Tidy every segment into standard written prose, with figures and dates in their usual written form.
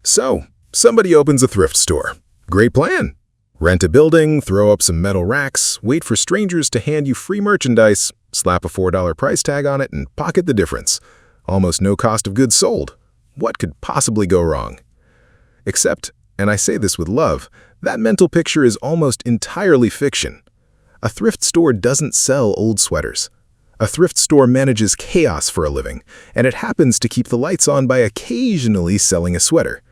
So, somebody opens a thrift store. Great plan. Rent a building, throw up some metal racks, wait for strangers to hand you free merchandise, slap a $4 price tag on it, and pocket the difference. Almost no cost of goods sold. What could possibly go wrong? Except, and I say this with love, that mental picture is almost entirely fiction. A thrift store doesn't sell old sweaters. A thrift store manages chaos for a living, and it happens to keep the lights on by occasionally selling a sweater.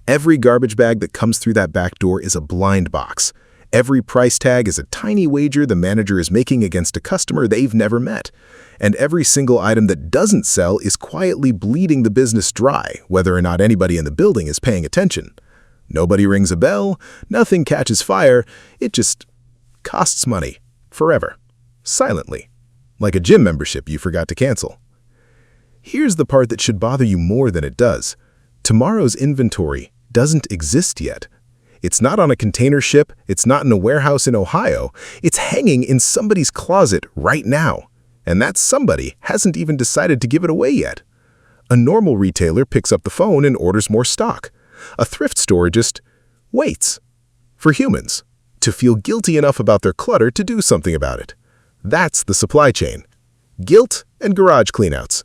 Every garbage bag that comes through that back door is a blind box. Every price tag is a tiny wager the manager is making against a customer they've never met. And every single item that doesn't sell is quietly bleeding the business dry, whether or not anybody in the building is paying attention. Nobody rings a bell, nothing catches fire, it just costs money, forever, silently, like a gym membership you forgot to cancel. Here's the part that should bother you more than it does. Tomorrow's inventory doesn't exist yet. It's not on a container ship, it's not in a warehouse in Ohio, it's hanging in somebody's closet right now. And that somebody hasn't even decided to give it away yet. A normal retailer picks up the phone and orders more stock. A thrift store just waits for humans to feel guilty enough about their clutter to do something about it. That's the supply chain. Guilt and garage cleanouts.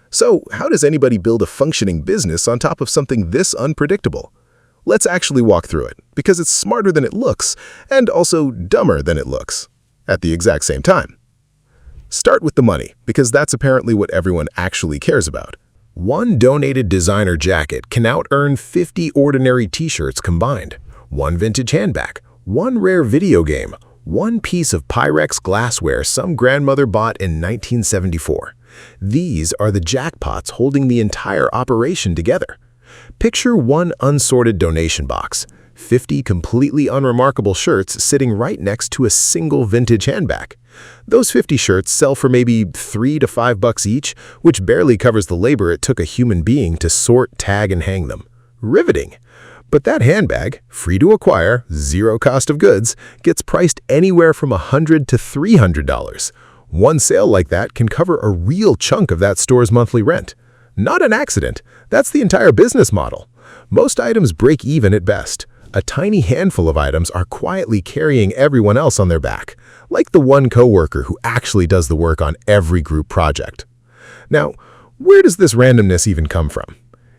So, how does anybody build a functioning business on top of something this unpredictable? Let's actually walk through it, because it's smarter than it looks, and also dumber than it looks, at the exact same time. Start with the money, because that's apparently what everyone actually cares about. One donated designer jacket can out-earn 50 ordinary t-shirts combined, one vintage handbag, one rare video game, one piece of Pyrex glassware some grandmother bought in 1974. These are the jackpots holding the entire operation together. Picture one unsorted donation box, 50 completely unremarkable shirts sitting right next to a single vintage handbag. Those 50 shirts sell for maybe $3 to $5 each, which barely covers the labor it took a human being to sort, tag, and hang them. Riveting. But that handbag, free to acquire, zero cost of goods, gets priced anywhere from $100 to $300. One sale like that can cover a real chunk of that store's monthly rent. Not an accident. That's the entire business model. Most items break even at best. A tiny handful of items are quietly carrying everyone else on their back, like the one coworker who actually does the work on every group project. Now, where does this randomness even come from?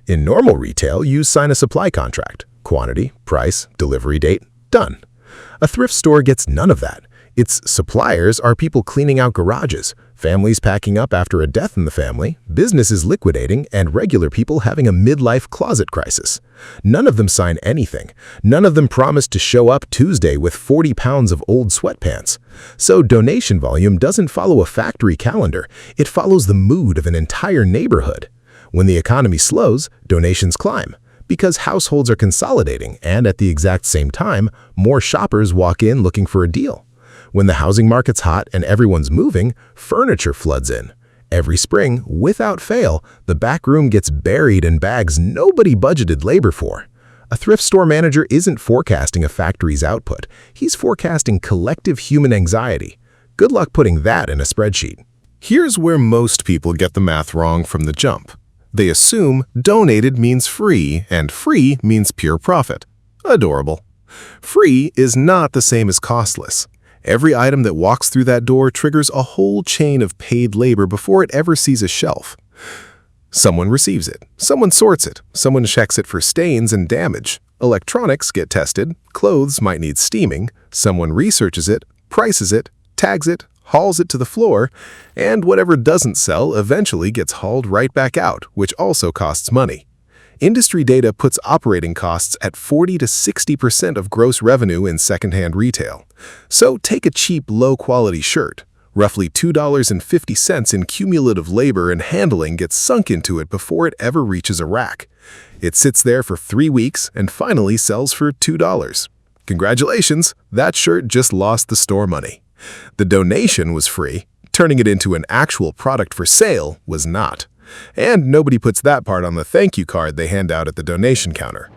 In normal retail, you sign a supply contract. Quantity, price, delivery date, done. A thrift store gets none of that. Its suppliers are people cleaning out garages, families packing up after a death in the family, businesses liquidating, and regular people having a midlife closet crisis. None of them sign anything. None of them promise to show up Tuesday with 40 pounds of old sweatpants. So donation volume doesn't follow a factory calendar. It follows the mood of an entire neighborhood. When the economy slows, donations climb, because households are consolidating and at the exact same time, more shoppers walk in looking for a deal. When the housing market's hot and everyone's moving, furniture floods in. Every spring, without fail, the back room gets buried in bags nobody budgeted labor for. A thrift store manager isn't forecasting a factory's output. He's forecasting collective human anxiety. Good luck putting that in a spreadsheet. Here's where most people get the math wrong from the jump. They assume donated means free, and free means pure profit. Adorable. Free is not the same as costless. Every item that walks through that door triggers a whole chain of paid labor before it ever sees a shelf. Someone receives it, someone sorts it, someone checks it for stains and damage. Electronics get tested, clothes might need steaming, someone researches it, prices it, tags it, hauls it to the floor, and whatever doesn't sell eventually gets hauled right back out, which also costs money. Industry data puts operating costs at 40 to 60% of gross revenue in secondhand retail. So take a cheap, low-quality shirt. Roughly $2.50 in cumulative labor and handling gets sunk into it before it ever reaches a rack. It sits there for 3 weeks and finally sells for $2. Congratulations, that shirt just lost the store money. The donation was free. Turning it into an actual product for sale was not. And nobody puts that part on the thank you card they hand out at the donation counter.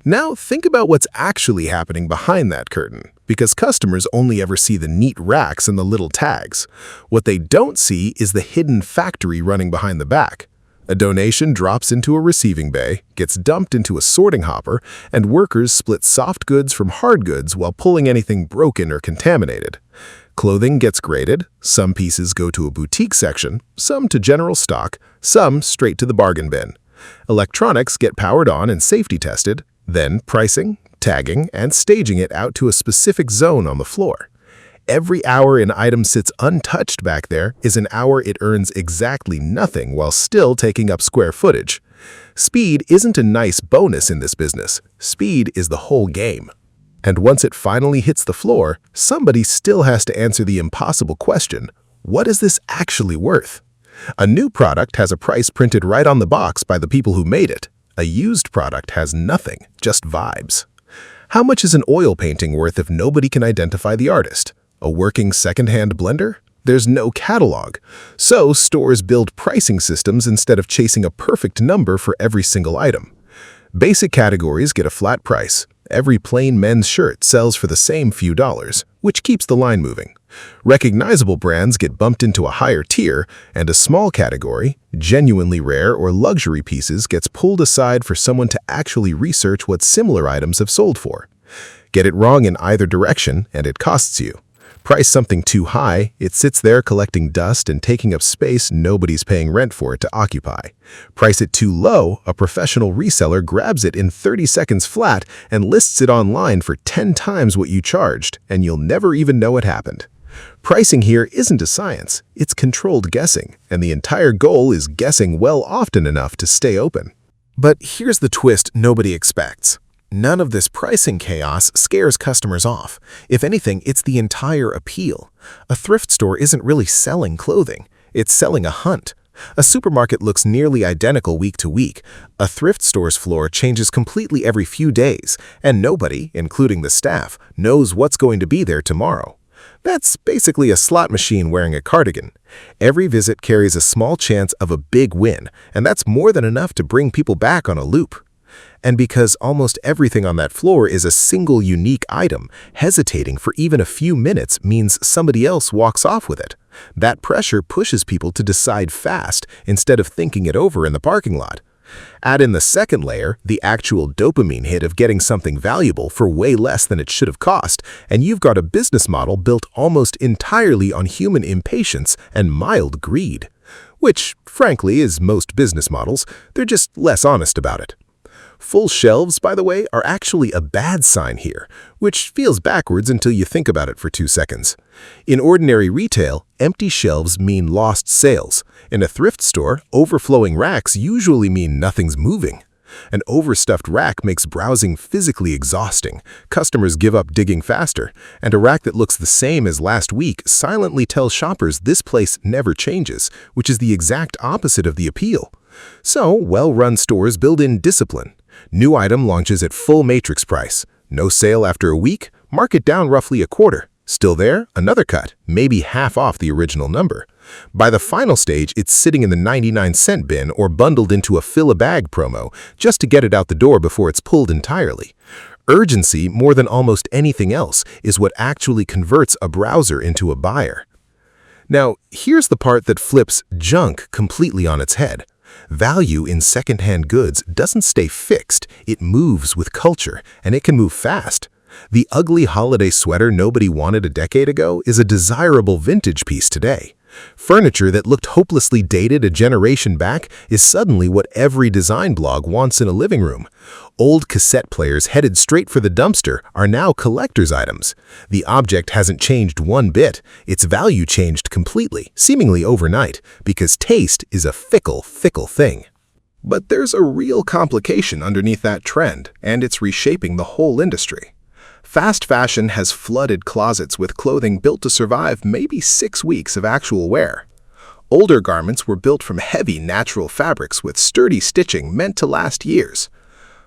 Now think about what's actually happening behind that curtain, because customers only ever see the neat racks and the little tags. What they don't see is the hidden factory running behind the back. A donation drops into a receiving bay, gets dumped into a sorting hopper, and workers split soft goods from hard goods while pulling anything broken or contaminated. Clothing gets graded, some pieces go to a boutique section, some to general stock, some straight to the bargain bin. Electronics get powered on and safety tested, then pricing, tagging, and staging it out to a specific zone on the floor. Every hour an item sits untouched back there is an hour it earns exactly nothing while still taking up square footage. Speed isn't a nice bonus in this business. Speed is the whole game. And once it finally hits the floor, somebody still has to answer the impossible question, what is this actually worth? A new product has a price printed right on the box by the people who made it. A used product has nothing, just vibes. How much is an oil painting worth if nobody can identify the artist? A working secondhand blender? There's no catalog. So stores build pricing systems instead of chasing a perfect number for every single item. Basic categories get a flat price. Every plain men's shirt sells for the same few dollars, which keeps the line moving. Recognizable brands get bumped into a higher tier, and a small category, genuinely rare or luxury pieces, gets pulled aside for someone to actually research what similar items have sold for. Get it wrong in either direction, and it costs you. Price something too high, it sits there collecting dust and taking up space nobody's paying rent for it to occupy. Price it too low, a professional reseller grabs it in 30 seconds flat and lists it online for 10 times what you charged, and you'll never even know it happened. Pricing here isn't a science, it's controlled guessing, and the entire goal is guessing well often enough to stay open. But here's the twist nobody expects. None of this pricing chaos scares customers off. If anything, it's the entire appeal. A thrift store isn't really selling clothing. It's selling a hunt. A supermarket looks nearly identical week to week. A thrift store's floor changes completely every few days, and nobody, including the staff, knows what's going to be there tomorrow. That's basically a slot machine wearing a cardigan. Every visit carries a small chance of a big win, and that's more than enough to bring people back on a loop. And because almost everything on that floor is a single unique item, hesitating for even a few minutes means somebody else walks off with it. That pressure pushes people to decide fast instead of thinking it over in the parking lot. Add in the second layer, the actual dopamine hit of getting something valuable for way less than it should have cost, and you've got a business model built almost entirely on human impatience and mild greed. Which, frankly, is most business models. They're just less honest about it. Full shelves, by the way, are actually a bad sign here, which feels backwards until you think about it for 2 seconds. In ordinary retail, empty shelves mean lost sales. In a thrift store, overflowing racks usually mean nothing's moving. An overstuffed rack makes browsing physically exhausting. Customers give up digging faster, and a rack that looks the same as last week silently tells shoppers this place never changes, which is the exact opposite of the appeal. So, well-run stores build in discipline. New item launches at full matrix price. No sale after a week, mark it down roughly a quarter. Still there, another cut, maybe half off the original number. By the final stage, it's sitting in the 99-cent bin or bundled into a fill-a-bag promo just to get it out the door before it's pulled entirely. Urgency, more than almost anything else, is what actually converts a browser into a buyer. Now, here's the part that flips junk completely on its head. Value in secondhand goods doesn't stay fixed, it moves with culture, and it can move fast. The ugly holiday sweater nobody wanted a decade ago is a desirable vintage piece today. Furniture that looked hopelessly dated a generation back is suddenly what every design blog wants in a living room. Old cassette players headed straight for the dumpster are now collector's items. The object hasn't changed one bit, its value changed completely, seemingly overnight, because taste is a fickle, fickle thing. But there's a real complication underneath that trend, and it's reshaping the whole industry. Fast fashion has flooded closets with clothing built to survive maybe 6 weeks of actual wear. Older garments were built from heavy natural fabrics with sturdy stitching meant to last years.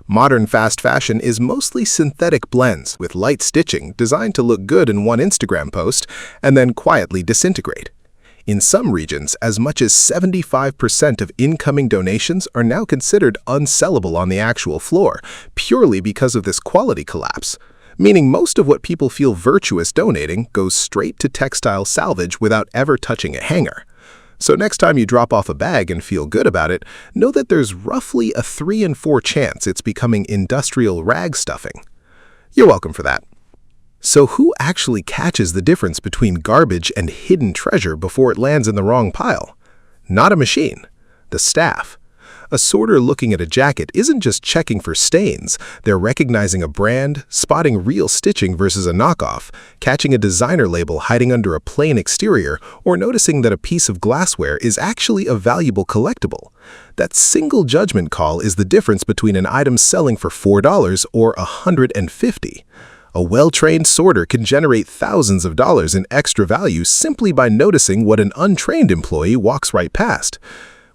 Modern fast fashion is mostly synthetic blends with light stitching designed to look good in one Instagram post and then quietly disintegrate. In some regions, as much as 75% of incoming donations are now considered unsellable on the actual floor, purely because of this quality collapse. Meaning most of what people feel virtuous donating goes straight to textile salvage without ever touching a hanger. So next time you drop off a bag and feel good about it, know that there's roughly a 3 in 4 chance it's becoming industrial rag stuffing. You're welcome for that. So who actually catches the difference between garbage and hidden treasure before it lands in the wrong pile? Not a machine. The staff. A sorter looking at a jacket isn't just checking for stains. They're recognizing a brand, spotting real stitching versus a knockoff, catching a designer label hiding under a plain exterior, or noticing that a piece of glassware is actually a valuable collectible. That single judgment call is the difference between an item selling for $4 or $150. A well-trained sorter can generate thousands of dollars in extra value simply by noticing what an untrained employee walks right past,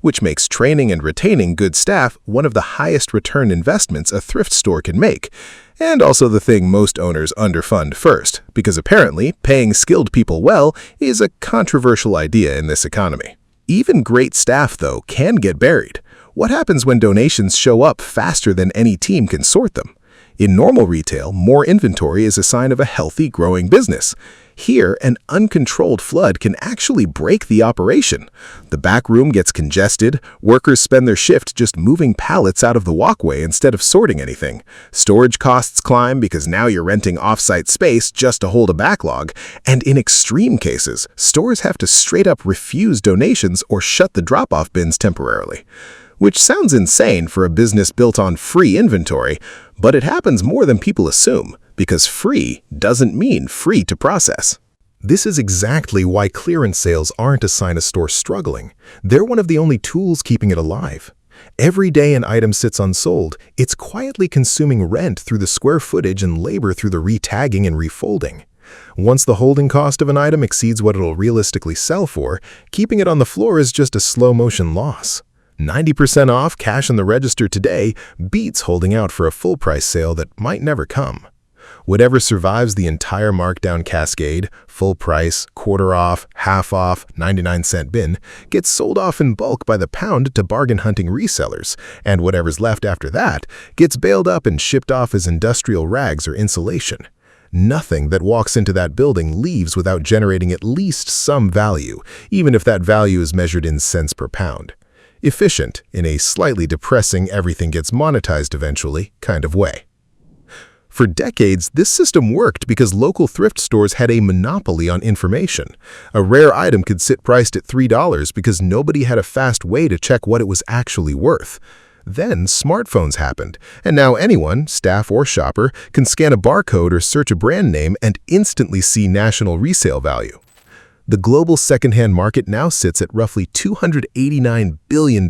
which makes training and retaining good staff one of the highest return investments a thrift store can make, and also the thing most owners underfund first, because apparently paying skilled people well is a controversial idea in this economy. Even great staff, though, can get buried. What happens when donations show up faster than any team can sort them? In normal retail, more inventory is a sign of a healthy, growing business. Here, an uncontrolled flood can actually break the operation. The back room gets congested, workers spend their shift just moving pallets out of the walkway instead of sorting anything. Storage costs climb because now you're renting off-site space just to hold a backlog, and in extreme cases, stores have to straight up refuse donations or shut the drop-off bins temporarily. Which sounds insane for a business built on free inventory, but it happens more than people assume, because free doesn't mean free to process. This is exactly why clearance sales aren't a sign a store struggling. They're one of the only tools keeping it alive. Every day an item sits unsold, it's quietly consuming rent through the square footage and labor through the retagging and refolding. Once the holding cost of an item exceeds what it'll realistically sell for, keeping it on the floor is just a slow-motion loss. 90% off cash in the register today beats holding out for a full-price sale that might never come. Whatever survives the entire markdown cascade, full price, quarter off, half off, 99-cent bin, gets sold off in bulk by the pound to bargain-hunting resellers, and whatever's left after that gets baled up and shipped off as industrial rags or insulation. Nothing that walks into that building leaves without generating at least some value, even if that value is measured in cents per pound. Efficient, in a slightly depressing everything gets monetized eventually kind of way. For decades, this system worked because local thrift stores had a monopoly on information. A rare item could sit priced at $3 because nobody had a fast way to check what it was actually worth. Then smartphones happened, and now anyone, staff or shopper, can scan a barcode or search a brand name and instantly see national resale value. The global secondhand market now sits at roughly $289 billion,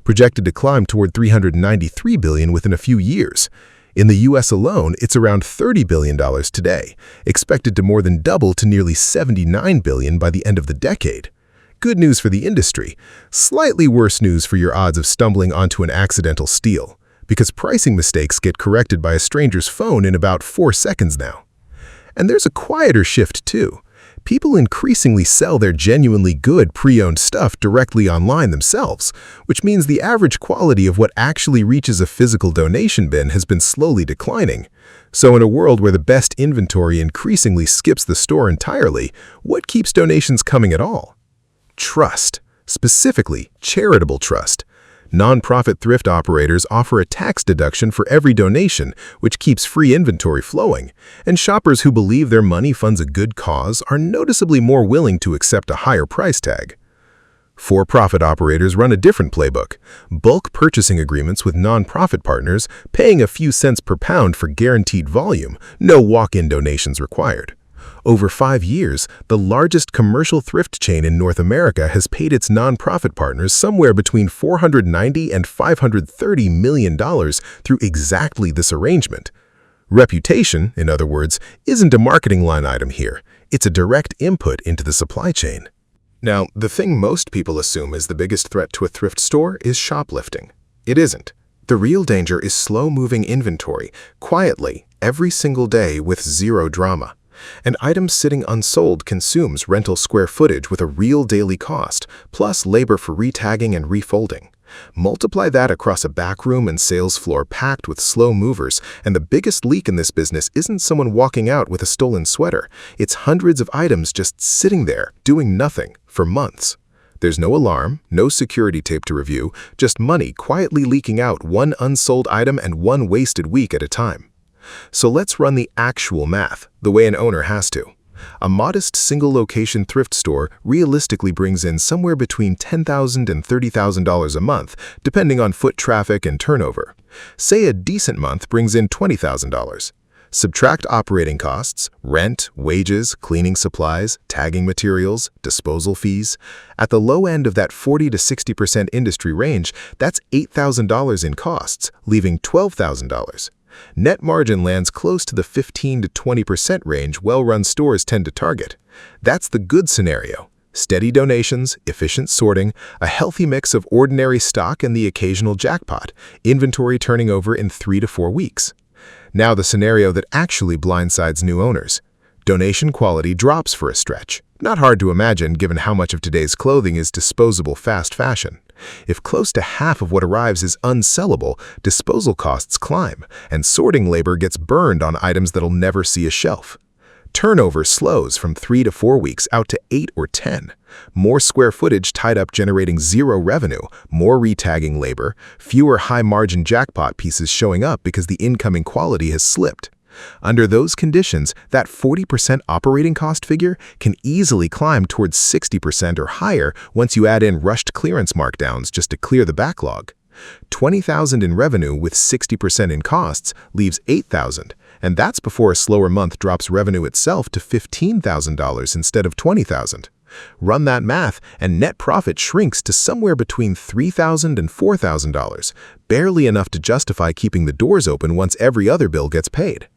projected to climb toward $393 billion within a few years. In the US alone, it's around $30 billion today, expected to more than double to nearly $79 billion by the end of the decade. Good news for the industry, slightly worse news for your odds of stumbling onto an accidental steal, because pricing mistakes get corrected by a stranger's phone in about 4 seconds now. And there's a quieter shift too. People increasingly sell their genuinely good pre-owned stuff directly online themselves, which means the average quality of what actually reaches a physical donation bin has been slowly declining. So in a world where the best inventory increasingly skips the store entirely, what keeps donations coming at all? Trust, specifically charitable trust. Nonprofit thrift operators offer a tax deduction for every donation, which keeps free inventory flowing, and shoppers who believe their money funds a good cause are noticeably more willing to accept a higher price tag. For-profit operators run a different playbook, bulk purchasing agreements with nonprofit partners, paying a few cents per pound for guaranteed volume, no walk-in donations required. Over 5 years, the largest commercial thrift chain in North America has paid its nonprofit partners somewhere between $490 and $530 million through exactly this arrangement. Reputation, in other words, isn't a marketing line item here. It's a direct input into the supply chain. Now, the thing most people assume is the biggest threat to a thrift store is shoplifting. It isn't. The real danger is slow-moving inventory, quietly, every single day with zero drama. An item sitting unsold consumes rental square footage with a real daily cost, plus labor for retagging and refolding. Multiply that across a backroom and sales floor packed with slow movers, and the biggest leak in this business isn't someone walking out with a stolen sweater. It's hundreds of items just sitting there, doing nothing, for months. There's no alarm, no security tape to review, just money quietly leaking out, one unsold item and one wasted week at a time. So let's run the actual math, the way an owner has to. A modest single-location thrift store realistically brings in somewhere between $10,000 and $30,000 a month, depending on foot traffic and turnover. Say a decent month brings in $20,000. Subtract operating costs, rent, wages, cleaning supplies, tagging materials, disposal fees. At the low end of that 40 to 60% industry range, that's $8,000 in costs, leaving $12,000. Net margin lands close to the 15 to 20% range well-run stores tend to target. That's the good scenario. Steady donations, efficient sorting, a healthy mix of ordinary stock and the occasional jackpot, inventory turning over in 3 to 4 weeks. Now the scenario that actually blindsides new owners. Donation quality drops for a stretch. Not hard to imagine given how much of today's clothing is disposable fast fashion. If close to half of what arrives is unsellable, disposal costs climb, and sorting labor gets burned on items that'll never see a shelf. Turnover slows from 3 to 4 weeks out to 8 or 10. More square footage tied up generating zero revenue, more retagging labor, fewer high-margin jackpot pieces showing up because the incoming quality has slipped. Under those conditions, that 40% operating cost figure can easily climb towards 60% or higher once you add in rushed clearance markdowns just to clear the backlog. $20,000 in revenue with 60% in costs leaves $8,000, and that's before a slower month drops revenue itself to $15,000 instead of $20,000. Run that math, and net profit shrinks to somewhere between $3,000 and $4,000, barely enough to justify keeping the doors open once every other bill gets paid.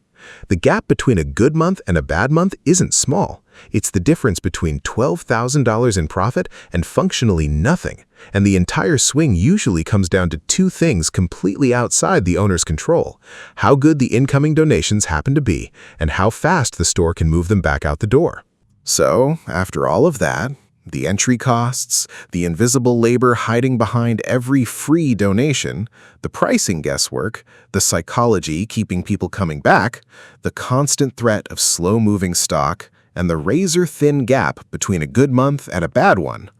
The gap between a good month and a bad month isn't small. It's the difference between $12,000 in profit and functionally nothing, and the entire swing usually comes down to two things completely outside the owner's control: how good the incoming donations happen to be, and how fast the store can move them back out the door. So, after all of that, the entry costs, the invisible labor hiding behind every free donation, the pricing guesswork, the psychology keeping people coming back, the constant threat of slow-moving stock, and the razor-thin gap between a good month and a bad one,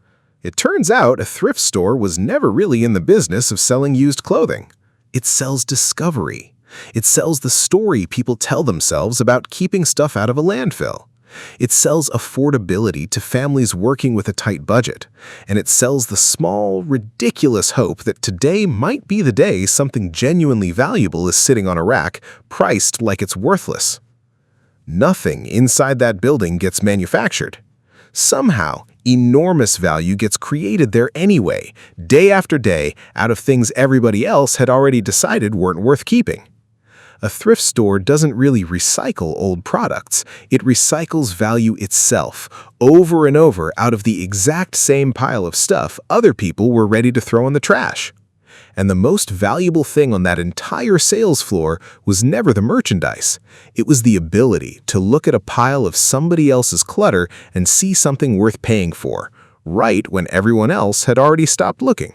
it turns out a thrift store was never really in the business of selling used clothing. It sells discovery. It sells the story people tell themselves about keeping stuff out of a landfill. It sells affordability to families working with a tight budget, and it sells the small, ridiculous hope that today might be the day something genuinely valuable is sitting on a rack, priced like it's worthless. Nothing inside that building gets manufactured. Somehow, enormous value gets created there anyway, day after day, out of things everybody else had already decided weren't worth keeping. A thrift store doesn't really recycle old products. It recycles value itself, over and over out of the exact same pile of stuff other people were ready to throw in the trash. And the most valuable thing on that entire sales floor was never the merchandise. It was the ability to look at a pile of somebody else's clutter and see something worth paying for, right when everyone else had already stopped looking.